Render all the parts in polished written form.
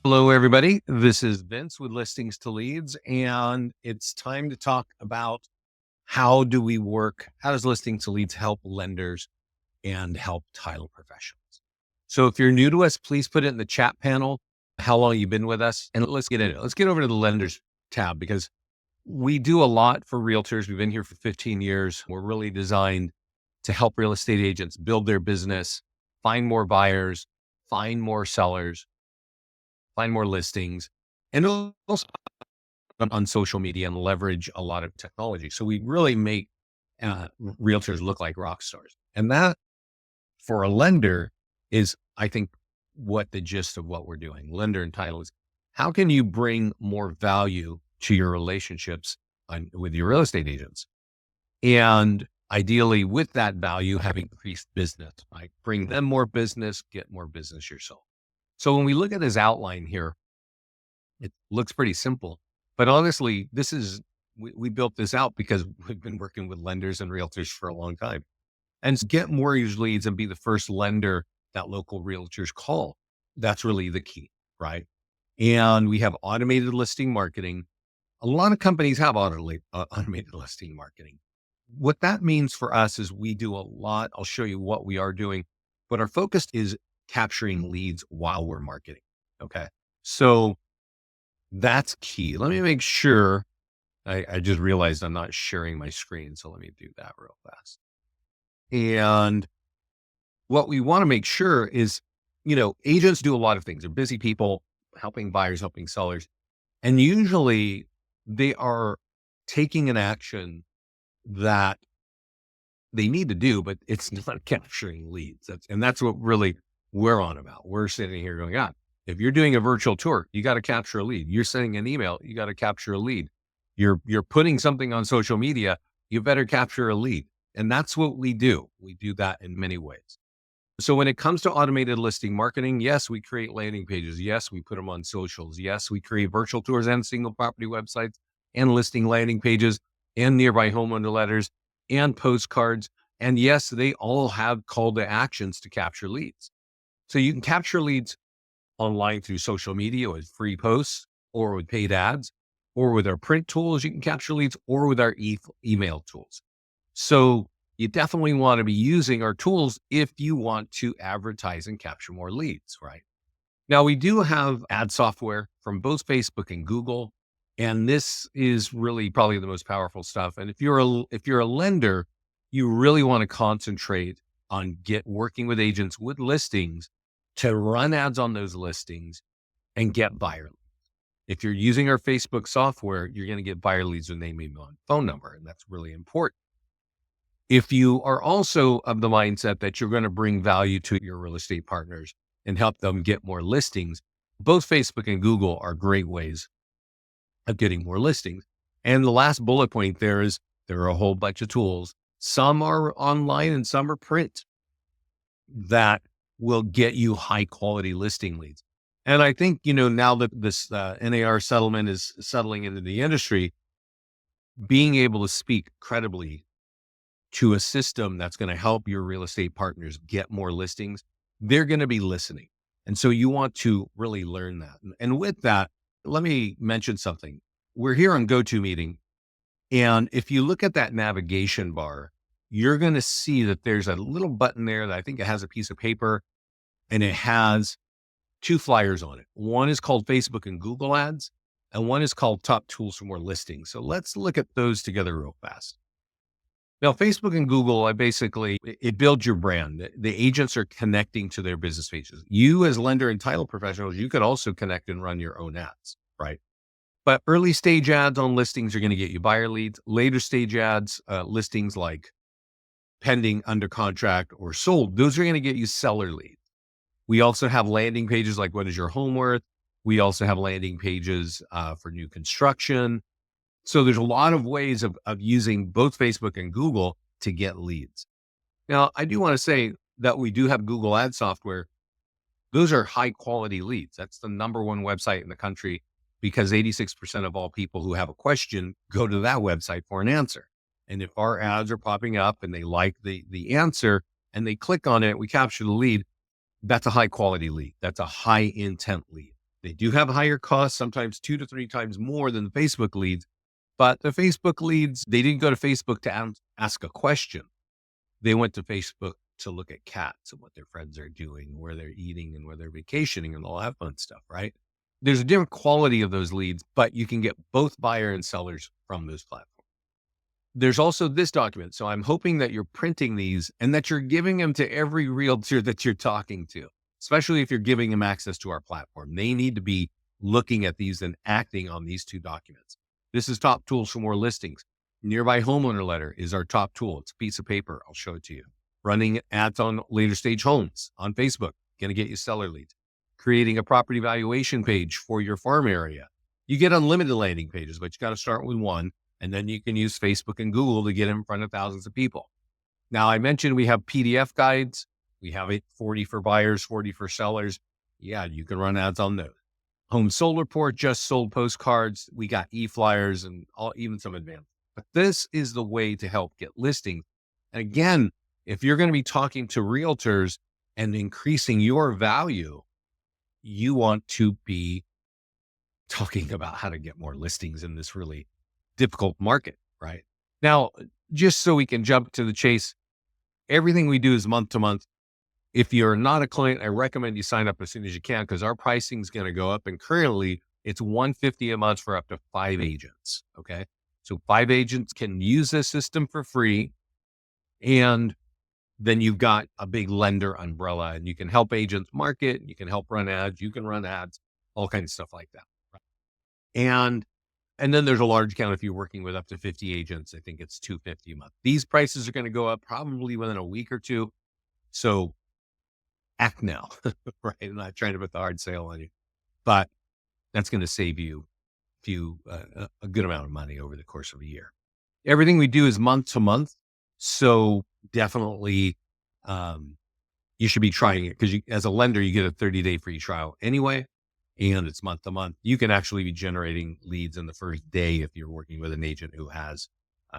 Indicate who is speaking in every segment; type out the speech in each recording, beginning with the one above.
Speaker 1: Hello, everybody. This is Vince with Listings to Leads, and it's time to talk about how do we work? How does Listings to Leads help lenders and help title professionals? So, if you're new to us, please put it in the chat panel how long you've been with us, and let's get into it. Let's get over to the lenders tab because we do a lot for realtors. We've been here for 15 years. We're really designed to help real estate agents build their business, find more buyers, find more sellers, find more listings, and also on social media and leverage a lot of technology. So we really make realtors look like rock stars. And that for a lender is, I think, what the gist of what we're doing. Lender and title is how can you bring more value to your relationships with your real estate agents? And ideally, with that value, have increased business, right? Bring them more business, get more business yourself. So when we look at this outline here, it looks pretty simple, but honestly, we built this out because we've been working with lenders and realtors for a long time. And to get mortgage leads and be the first lender that local realtors call, that's really the key, right? And we have automated listing marketing. A lot of companies have automated listing marketing. What that means for us is we do a lot. I'll show you what we are doing, but our focus is capturing leads while we're marketing. Okay. So that's key. Let me make sure. I just realized I'm not sharing my screen. So let me do that real fast. And what we want to make sure is, agents do a lot of things. They're busy people helping buyers, helping sellers. And usually they are taking an action that they need to do, but it's not capturing leads. That's what really we're on about. We're sitting here going, if you're doing a virtual tour, you got to capture a lead. You're sending an email, you got to capture a lead. You're putting something on social media, you better capture a lead. And that's what we do. We do that in many ways. So when it comes to automated listing marketing, yes, we create landing pages. Yes, we put them on socials. Yes, we create virtual tours and single property websites and listing landing pages and nearby homeowner letters and postcards. And yes, they all have call to actions to capture leads. So you can capture leads online through social media with free posts or with paid ads, or with our print tools, you can capture leads, or with our email tools. So you definitely want to be using our tools if you want to advertise and capture more leads, right? Now, we do have ad software from both Facebook and Google, and this is really probably the most powerful stuff. And if you're a lender, you really want to concentrate on working with agents with listings to run ads on those listings and get buyer leads. If you're using our Facebook software, you're going to get buyer leads with name, email, and phone number, and that's really important. If you are also of the mindset that you're going to bring value to your real estate partners and help them get more listings, both Facebook and Google are great ways of getting more listings. And the last bullet point there are a whole bunch of tools. Some are online and some are print that will get you high quality listing leads. And I think, now that this NAR settlement is settling into the industry, being able to speak credibly to a system that's going to help your real estate partners get more listings, they're going to be listening. And so you want to really learn that. And with that, let me mention something. We're here on GoToMeeting. And if you look at that navigation bar, you're going to see that there's a little button there that I think it has a piece of paper and it has two flyers on it. One is called Facebook and Google ads, and one is called Top Tools for More Listings. So let's look at those together real fast. Now, Facebook and Google, it builds your brand. The agents are connecting to their business pages. You as lender and title professionals, you could also connect and run your own ads, right? But early stage ads on listings are going to get you buyer leads. Later stage ads, listings like pending, under contract, or sold, those are going to get you seller leads. We also have landing pages like what is your home worth? We also have landing pages for new construction. So there's a lot of ways of using both Facebook and Google to get leads. Now, I do want to say that we do have Google ad software. Those are high quality leads. That's the number one website in the country because 86% of all people who have a question go to that website for an answer. And if our ads are popping up and they like the answer and they click on it, we capture the lead. That's a high quality lead. That's a high intent lead. They do have higher costs, sometimes 2 to 3 times more than the Facebook leads. But the Facebook leads, they didn't go to Facebook to ask a question. They went to Facebook to look at cats and what their friends are doing, where they're eating and where they're vacationing and all that fun stuff, right? There's a different quality of those leads, but you can get both buyer and sellers from those platforms. There's also this document. So I'm hoping that you're printing these and that you're giving them to every realtor that you're talking to, especially if you're giving them access to our platform. They need to be looking at these and acting on these 2 documents. This is Top Tools for More Listings. Nearby Homeowner Letter is our top tool. It's a piece of paper. I'll show it to you. Running ads on later stage homes on Facebook, going to get you seller leads. Creating a property valuation page for your farm area. You get unlimited landing pages, but you got to start with one. And then you can use Facebook and Google to get in front of thousands of people. Now, I mentioned we have PDF guides. We have 40 for buyers, 40 for sellers. Yeah, you can run ads on those. Home Sold Report, just sold postcards. We got e-flyers and even some advanced. But this is the way to help get listings. And again, if you're going to be talking to realtors and increasing your value, you want to be talking about how to get more listings in this really difficult market, right? Now, just so we can jump to the chase, everything we do is month to month. If you're not a client, I recommend you sign up as soon as you can because our pricing is going to go up. And currently it's $150 a month for up to 5 agents. Okay. So 5 agents can use this system for free. And then you've got a big lender umbrella and you can help agents market. You can help run ads. You can run ads, all kinds of stuff like that. Right? And then there's a large account if you're working with up to 50 agents. I think it's $250 a month. These prices are going to go up probably within a week or two. So act now, right? I'm not trying to put the hard sale on you, but that's going to save you a good amount of money over the course of a year. Everything we do is month to month. So definitely, you should be trying it because as a lender, you get a 30-day free trial anyway. And it's month to month. You can actually be generating leads in the first day if you're working with an agent who has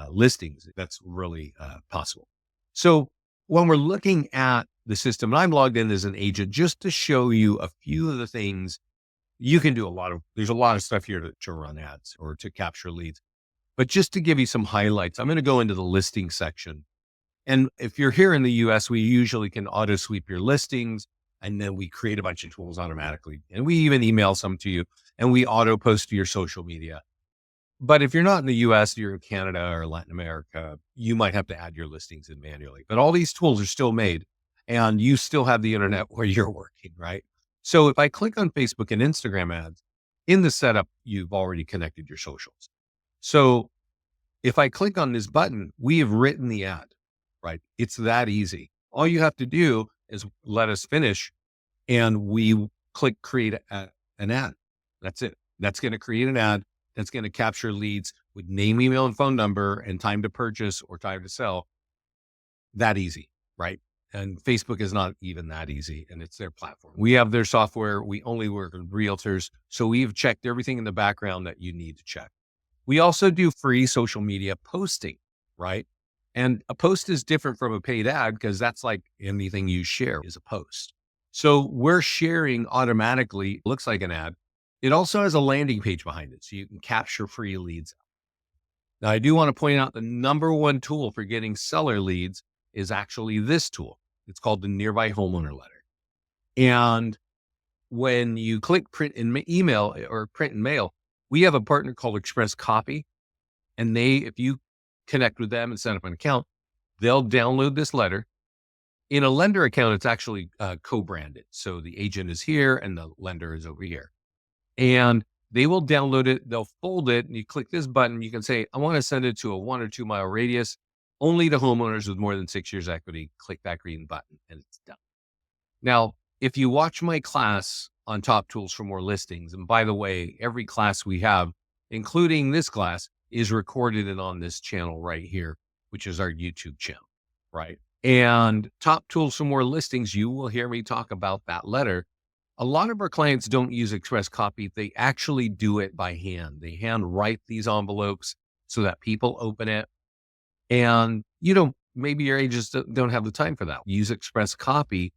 Speaker 1: listings. That's really possible. So when we're looking at the system, and I'm logged in as an agent just to show you a few of the things you can do. There's a lot of stuff here to run ads or to capture leads. But just to give you some highlights, I'm going to go into the listing section. And if you're here in the US, we usually can auto sweep your listings. And then we create a bunch of tools automatically. And we even email some to you and we auto post to your social media. But if you're not in the US, you're in Canada or Latin America, you might have to add your listings in manually. But all these tools are still made and you still have the internet where you're working, right? So if I click on Facebook and Instagram ads, in the setup, you've already connected your socials. So if I click on this button, we have written the ad, right? It's that easy. All you have to do is let us finish and we click create an ad. That's it. That's going to create an ad that's going to capture leads with name, email, and phone number and time to purchase or time to sell. That easy, right? And Facebook is not even that easy and it's their platform. We have their software. We only work with realtors. So we've checked everything in the background that you need to check. We also do free social media posting, right? And a post is different from a paid ad because that's like anything you share is a post. So we're sharing automatically, looks like an ad. It also has a landing page behind it so you can capture free leads. Now, I do want to point out the number one tool for getting seller leads is actually this tool. It's called the Nearby Homeowner Letter. And when you click print and email or print and mail, we have a partner called Express Copy. And if you connect with them and set up an account, they'll download this letter. In a lender account, it's actually co-branded. So the agent is here and the lender is over here. And they will download it. They'll fold it. And you click this button. You can say, I want to send it to a 1 or 2 mile radius, only to homeowners with more than 6 years equity. Click that green button and it's done. Now, if you watch my class on Top Tools for More Listings, and by the way, every class we have, including this class, is recorded and on this channel right here, which is our YouTube channel, right? And Top Tools for More Listings, you will hear me talk about that letter. A lot of our clients don't use Express Copy. They actually do it by hand. They hand write these envelopes so that people open it. And, maybe your agents don't have the time for that. Use Express Copy.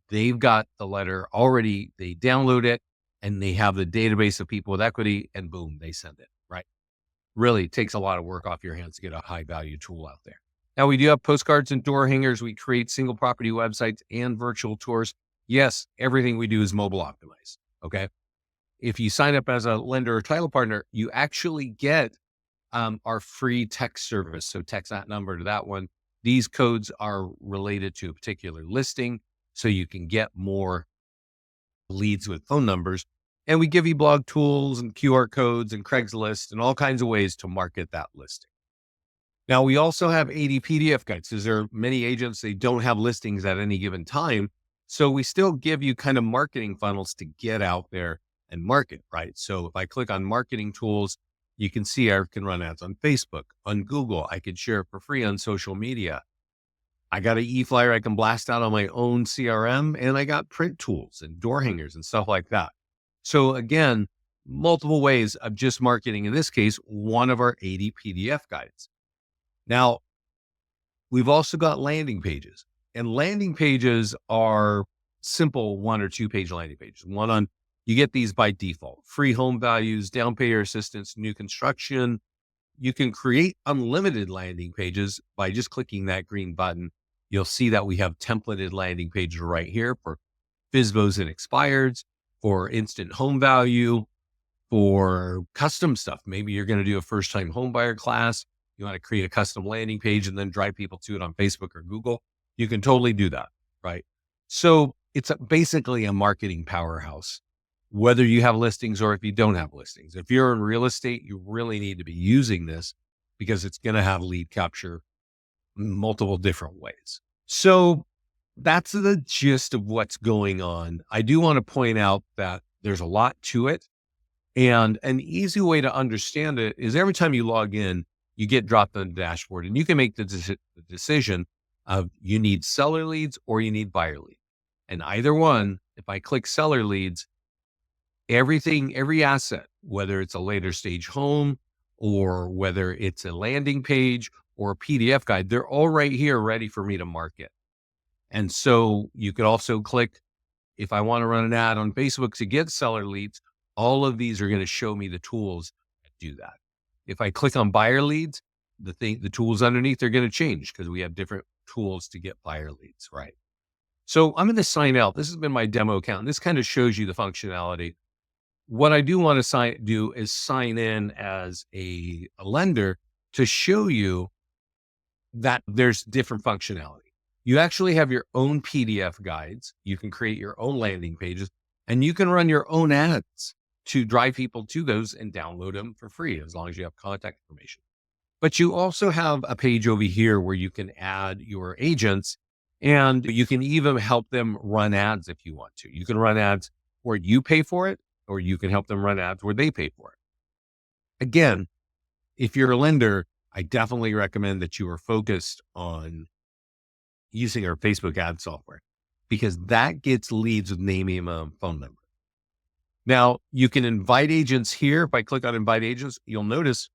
Speaker 1: They've got the letter already. They download it. and they have the database of people with equity, and boom, they send it, right? Really takes a lot of work off your hands to get a high value tool out there. Now, we do have postcards and door hangers. We create single property websites and virtual tours. Yes, everything we do is mobile optimized. Okay. If you sign up as a lender or title partner, you actually get our free text service. So text that number to that one. These codes are related to a particular listing, so you can get more leads with phone numbers. And we give you blog tools and QR codes and Craigslist and all kinds of ways to market that listing. Now, we also have 80 PDF guides because there are many agents, they don't have listings at any given time. So we still give you kind of marketing funnels to get out there and market, right? So if I click on marketing tools, you can see I can run ads on Facebook, on Google. I could share it for free on social media. I got an e-flyer I can blast out on my own CRM, and I got print tools and door hangers and stuff like that. So again, multiple ways of just marketing. In this case, one of our 80 PDF guides. Now, we've also got landing pages, and landing pages are simple 1 or 2 page landing pages. You get these by default: free home values, down payer assistance, new construction. You can create unlimited landing pages by just clicking that green button. You'll see that we have templated landing pages right here for FSBOs and expireds, for instant home value, for custom stuff. Maybe you're going to do a first time home buyer class. You want to create a custom landing page and then drive people to it on Facebook or Google. You can totally do that, right? So it's basically a marketing powerhouse, whether you have listings or if you don't have listings. If you're in real estate, you really need to be using this because it's going to have lead capture multiple different ways. So that's the gist of what's going on. I do want to point out that there's a lot to it. And an easy way to understand it is every time you log in, you get dropped on the dashboard, and you can make the decision of you need seller leads or you need buyer leads. And either one, if I click seller leads, every asset, whether it's a later stage home or whether it's a landing page or a PDF guide, they're all right here ready for me to market. And so you could also click, if I want to run an ad on Facebook to get seller leads, all of these are going to show me the tools that do that. If I click on buyer leads, the tools underneath are going to change because we have different tools to get buyer leads, right? So I'm going to sign out. This has been my demo account. This kind of shows you the functionality. What I do want to do is sign in as a lender to show you that there's different functionality. You actually have your own PDF guides. You can create your own landing pages, and you can run your own ads to drive people to those and download them for free, as long as you have contact information. But you also have a page over here where you can add your agents, and you can even help them run ads if you want to. You can run ads where you pay for it, or you can help them run ads where they pay for it. Again, if you're a lender, I definitely recommend that you are focused on using our Facebook ad software, because that gets leads with name, email, and phone number. Now, you can invite agents here. If I click on invite agents, you'll notice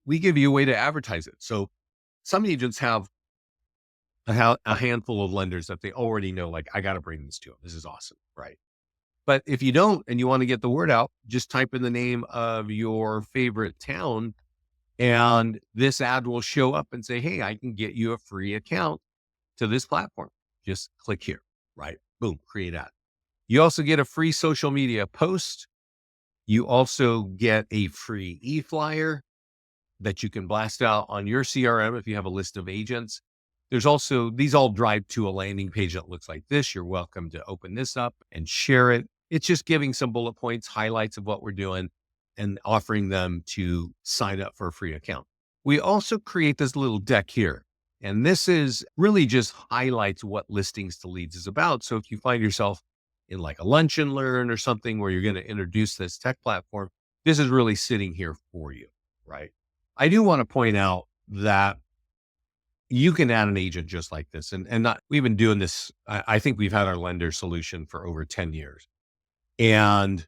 Speaker 1: we give you a way to advertise it. So some agents have a handful of lenders that they already know, like, I got to bring this to them. This is awesome, right? But if you don't, and you want to get the word out, just type in the name of your favorite town, and this ad will show up and say, hey, I can get you a free account to this platform. Just click here, right? Boom, create ad. You also get a free social media post. You also get a free e-flyer that you can blast out on your CRM if you have a list of agents. There's also, these all drive to a landing page that looks like this. You're welcome to open this up and share it. It's just giving some bullet points, highlights of what we're doing, and offering them to sign up for a free account. We also create this little deck here. And this is really just highlights what Listings to Leads is about. So if you find yourself in like a lunch and learn or something where you're going to introduce this tech platform, this is really sitting here for you, right? I do want to point out that you can add an agent just like this. We've been doing this. I think we've had our lender solution for over 10 years. And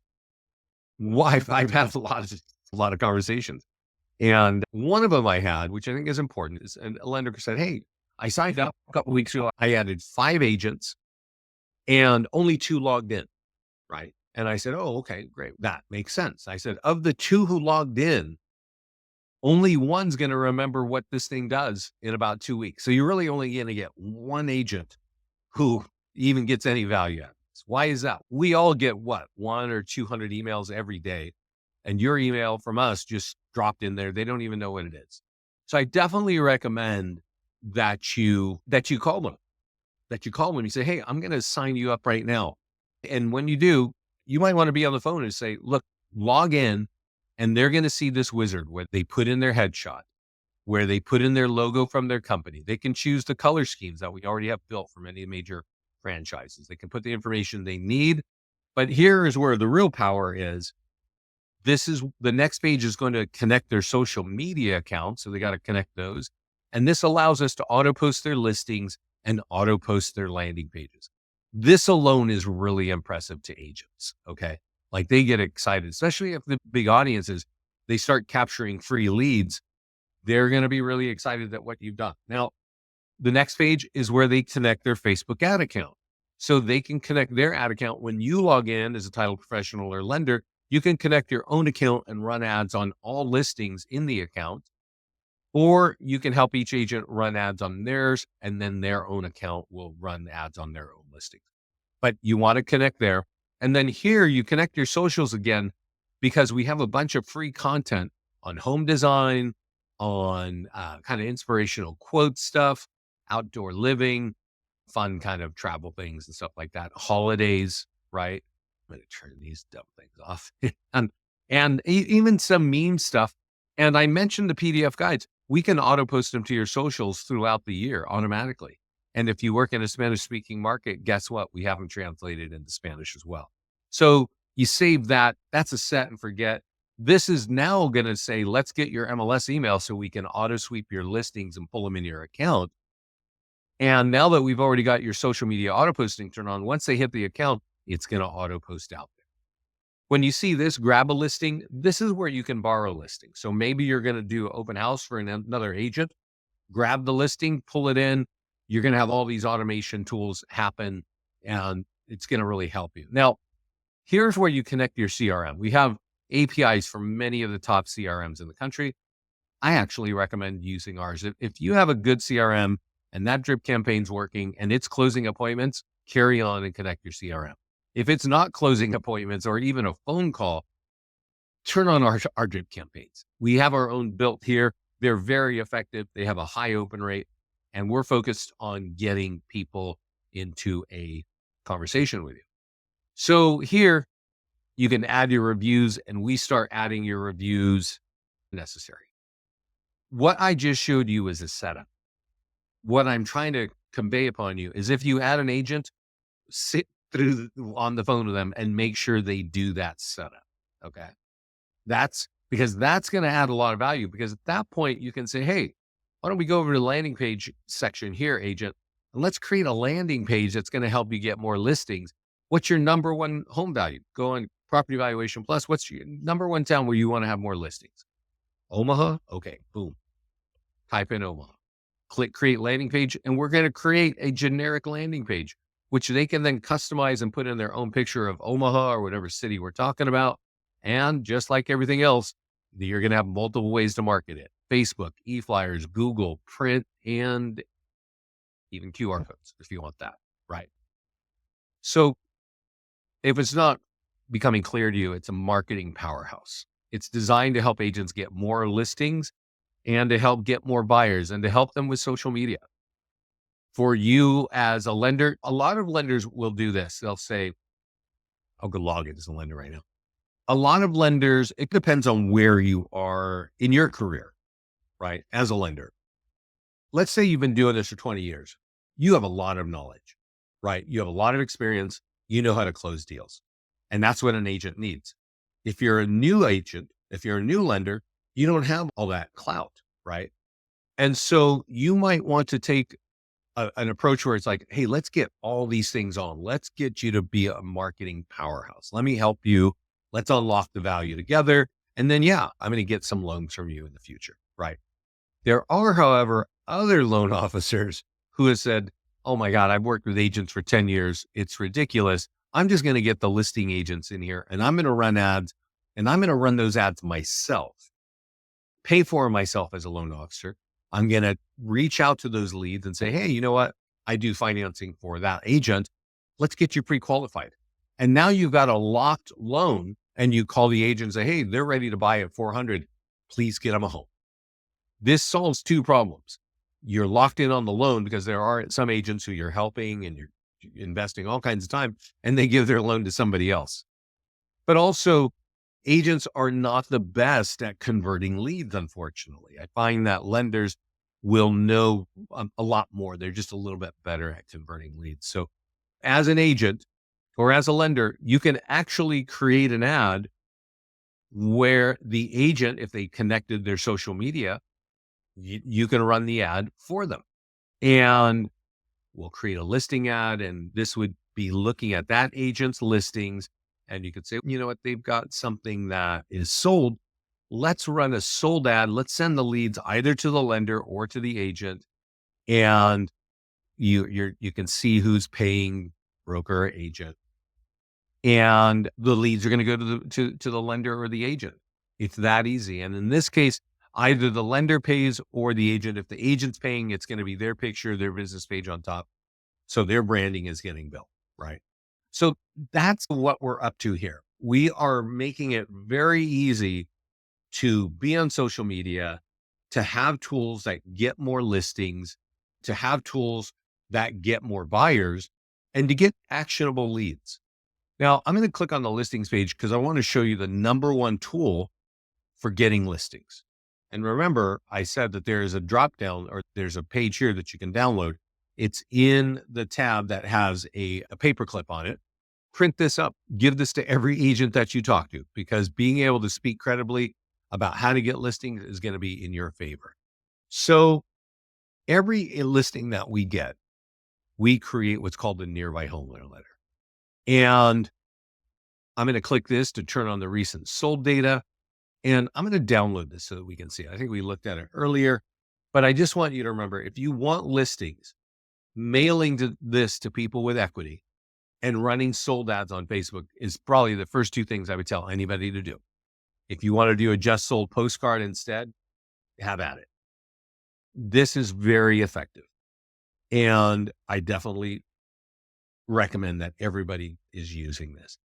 Speaker 1: I've had a lot of conversations. And one of them I had, which I think is important, is a lender said, hey, I signed up a couple of weeks ago. I added 5 agents and only 2 logged in, right? And I said, oh, okay, great. That makes sense. I said, of the two who logged in, only one's going to remember what this thing does in about 2 weeks. So you're really only going to get one agent who even gets any value out of this. Why is that? We all get what, 1 or 200 emails every day. And your email from us just dropped in there. They don't even know what it is. So I definitely recommend that you call them, You say, hey, I'm going to sign you up right now. And when you do, you might want to be on the phone and say, look, log in, and they're going to see this wizard where they put in their headshot, where they put in their logo from their company. They can choose the color schemes that we already have built for many major franchises. They can put the information they need. But here is where the real power is. The next page is going to connect their social media accounts. So they got to connect those. And this allows us to auto post their listings and auto post their landing pages. This alone is really impressive to agents. Okay. Like they get excited, especially if the big audiences, they start capturing free leads. They're going to be really excited at what you've done. Now, the next page is where they connect their Facebook ad account. So they can connect their ad account when you log in as a title professional or lender. You can connect your own account and run ads on all listings in the account, or you can help each agent run ads on theirs, and then their own account will run ads on their own listings. But you want to connect there. And then here you connect your socials again, because we have a bunch of free content on home design, on kind of inspirational quote stuff, outdoor living, fun kind of travel things and stuff like that, holidays, right? I'm going to turn these dumb things off. and even some meme stuff. And I mentioned the PDF guides. We can auto post them to your socials throughout the year automatically. And if you work in a Spanish speaking market, guess what? We have them translated into Spanish as well. So you save that. That's a set and forget. This is now going to say, let's get your MLS email so we can auto sweep your listings and pull them in your account. And now that we've already got your social media auto posting turned on, once they hit the account, it's going to auto post out there. When you see this, grab a listing. This is where you can borrow listings. So maybe you're going to do open house for another agent. Grab the listing, pull it in. You're going to have all these automation tools happen, and it's going to really help you. Now, here's where you connect your CRM. We have APIs for many of the top CRMs in the country. I actually recommend using ours. If you have a good CRM and that drip campaign's working and it's closing appointments, carry on and connect your CRM. If it's not closing appointments or even a phone call, turn on our drip campaigns. We have our own built here. They're very effective. They have a high open rate, and we're focused on getting people into a conversation with you. So here you can add your reviews, and we start adding your reviews necessary. What I just showed you is a setup. What I'm trying to convey upon you is if you add an agent, sit on the phone with them and make sure they do that setup. Okay. That's because that's going to add a lot of value, because at that point you can say, hey, why don't we go over to the landing page section here, agent, and let's create a landing page that's going to help you get more listings. What's your number one home value? Go on Property Valuation Plus. What's your number one town where you want to have more listings? Omaha. Okay. Boom. Type in Omaha, click create landing page, and we're going to create a generic landing page, which they can then customize and put in their own picture of Omaha or whatever city we're talking about. And just like everything else, you're going to have multiple ways to market it. Facebook, e-flyers, Google, print, and even QR codes if you want that, right? So if it's not becoming clear to you, it's a marketing powerhouse. It's designed to help agents get more listings and to help get more buyers and to help them with social media. For you as a lender, a lot of lenders will do this. They'll say, I'll go log in as a lender right now. A lot of lenders, it depends on where you are in your career, right? As a lender, let's say you've been doing this for 20 years. You have a lot of knowledge, right? You have a lot of experience. You know how to close deals. And that's what an agent needs. If you're a new agent, if you're a new lender, you don't have all that clout, right? And so you might want to take an approach where it's like, hey, let's get all these things on. Let's get you to be a marketing powerhouse. Let me help you. Let's unlock the value together. And then, yeah, I'm going to get some loans from you in the future, right? There are, however, other loan officers who have said, oh my God, I've worked with agents for 10 years. It's ridiculous. I'm just going to get the listing agents in here and I'm going to run ads, and I'm going to run those ads myself, pay for them myself as a loan officer. I'm going to reach out to those leads and say, hey, you know what? I do financing for that agent. Let's get you pre-qualified. And now you've got a locked loan, and you call the agent and say, hey, they're ready to buy at 400. Please get them a home. This solves two problems. You're locked in on the loan because there are some agents who you're helping and you're investing all kinds of time, and they give their loan to somebody else. But also, agents are not the best at converting leads, unfortunately. I find that lenders will know a lot more. They're just a little bit better at converting leads. So as an agent or as a lender, you can actually create an ad where the agent, if they connected their social media, you can run the ad for them. And we'll create a listing ad, and this would be looking at that agent's listings. And you could say, you know what, they've got something that is sold. Let's run a sold ad. Let's send the leads either to the lender or to the agent. And you can see who's paying, broker or agent. And the leads are going to go to the lender or the agent. It's that easy. And in this case, either the lender pays or the agent. If the agent's paying, it's going to be their picture, their business page on top. So their branding is getting built, right? So that's what we're up to here. We are making it very easy to be on social media, to have tools that get more listings, to have tools that get more buyers, and to get actionable leads. Now, I'm going to click on the listings page because I want to show you the number one tool for getting listings. And remember, I said that there is a drop down, or there's a page here that you can download. It's in the tab that has a paperclip on it. Print this up, give this to every agent that you talk to, because being able to speak credibly about how to get listings is going to be in your favor. So every listing that we get, we create what's called the nearby homeowner letter. And I'm going to click this to turn on the recent sold data. And I'm going to download this so that we can see it. I think we looked at it earlier, but I just want you to remember, if you want listings, mailing this to people with equity and running sold ads on Facebook is probably the first two things I would tell anybody to do. If you want to do a just sold postcard instead, have at it. This is very effective. And I definitely recommend that everybody is using this.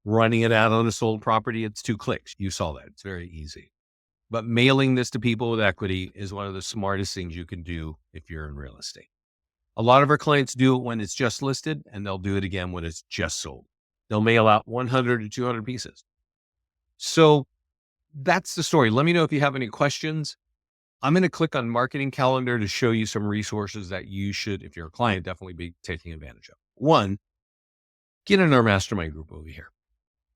Speaker 1: Running it out on a sold property, it's 2 clicks. You saw that. It's very easy. But mailing this to people with equity is one of the smartest things you can do if you're in real estate. A lot of our clients do it when it's just listed, and they'll do it again when it's just sold. They'll mail out 100 to 200 pieces. So that's the story. Let me know if you have any questions. I'm going to click on Marketing Calendar to show you some resources that you should, if you're a client, definitely be taking advantage of. One, get in our mastermind group over here.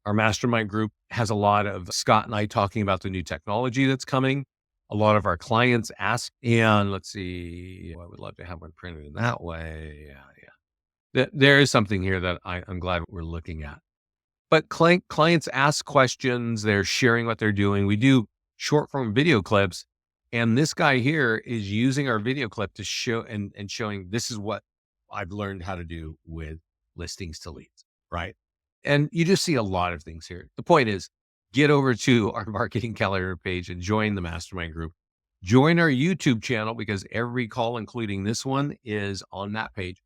Speaker 1: Our mastermind group has a lot of Scott and I talking about the new technology that's coming. A lot of our clients ask, and let's see, I would love to have one printed in that way. Yeah. There is something here that I'm glad we're looking at. But clients ask questions. They're sharing what they're doing. We do short form video clips. And this guy here is using our video clip to show and showing this is what I've learned how to do with listings to leads, right? And you just see a lot of things here. The point is, get over to our Marketing Calendar page and join the mastermind group. Join our YouTube channel, because every call, including this one, is on that page.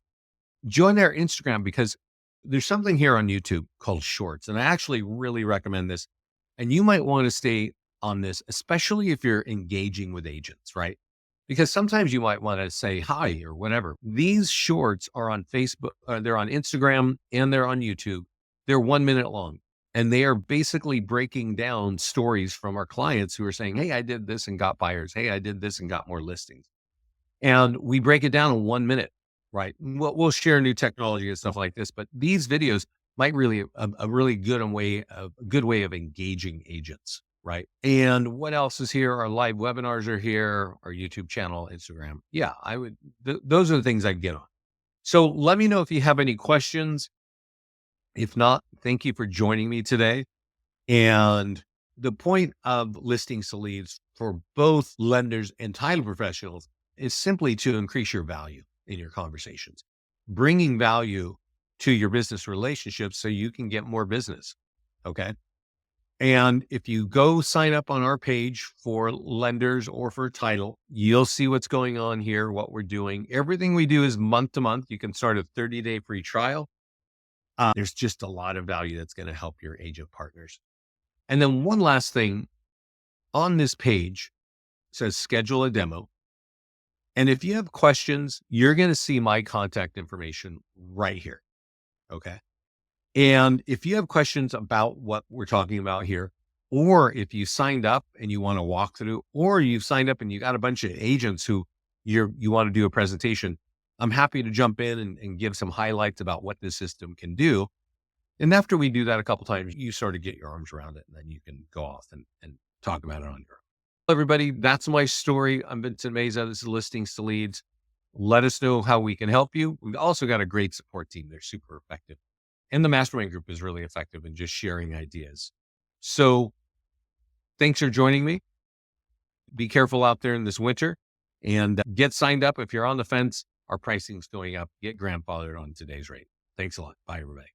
Speaker 1: Join our Instagram, because there's something here on YouTube called Shorts. And I actually really recommend this. And you might want to stay on this, especially if you're engaging with agents, right? Because sometimes you might want to say hi or whatever. These shorts are on Facebook, they're on Instagram, and they're on YouTube. They're 1 minute long, and they are basically breaking down stories from our clients who are saying, hey, I did this and got buyers. Hey, I did this and got more listings. And we break it down in 1 minute, right? We'll share new technology and stuff like this, but these videos might really, a really good way of engaging agents, right? And what else is here? Our live webinars are here, our YouTube channel, Instagram. Yeah, those are the things I'd get on. So let me know if you have any questions. If not, thank you for joining me today. And the point of listings to leads for both lenders and title professionals is simply to increase your value in your conversations. Bringing value to your business relationships so you can get more business. Okay. And if you go sign up on our page for lenders or for title, you'll see what's going on here, what we're doing. Everything we do is month to month. You can start a 30-day free trial. There's just a lot of value that's going to help your agent partners. And then one last thing on this page says schedule a demo. And if you have questions, you're going to see my contact information right here. Okay. And if you have questions about what we're talking about here, or if you signed up and you want to walk through, or you've signed up and you got a bunch of agents who you want to do a presentation, I'm happy to jump in and give some highlights about what this system can do. And after we do that a couple times, you sort of get your arms around it, and then you can go off and talk about it on your own. Everybody, that's my story. I'm Vincent Meza. This is Listings to Leads. Let us know how we can help you. We've also got a great support team. They're super effective. And the mastermind group is really effective in just sharing ideas. So thanks for joining me. Be careful out there in this winter and get signed up. If you're on the fence, our pricing's going up. Get grandfathered on today's rate. Thanks a lot. Bye, everybody.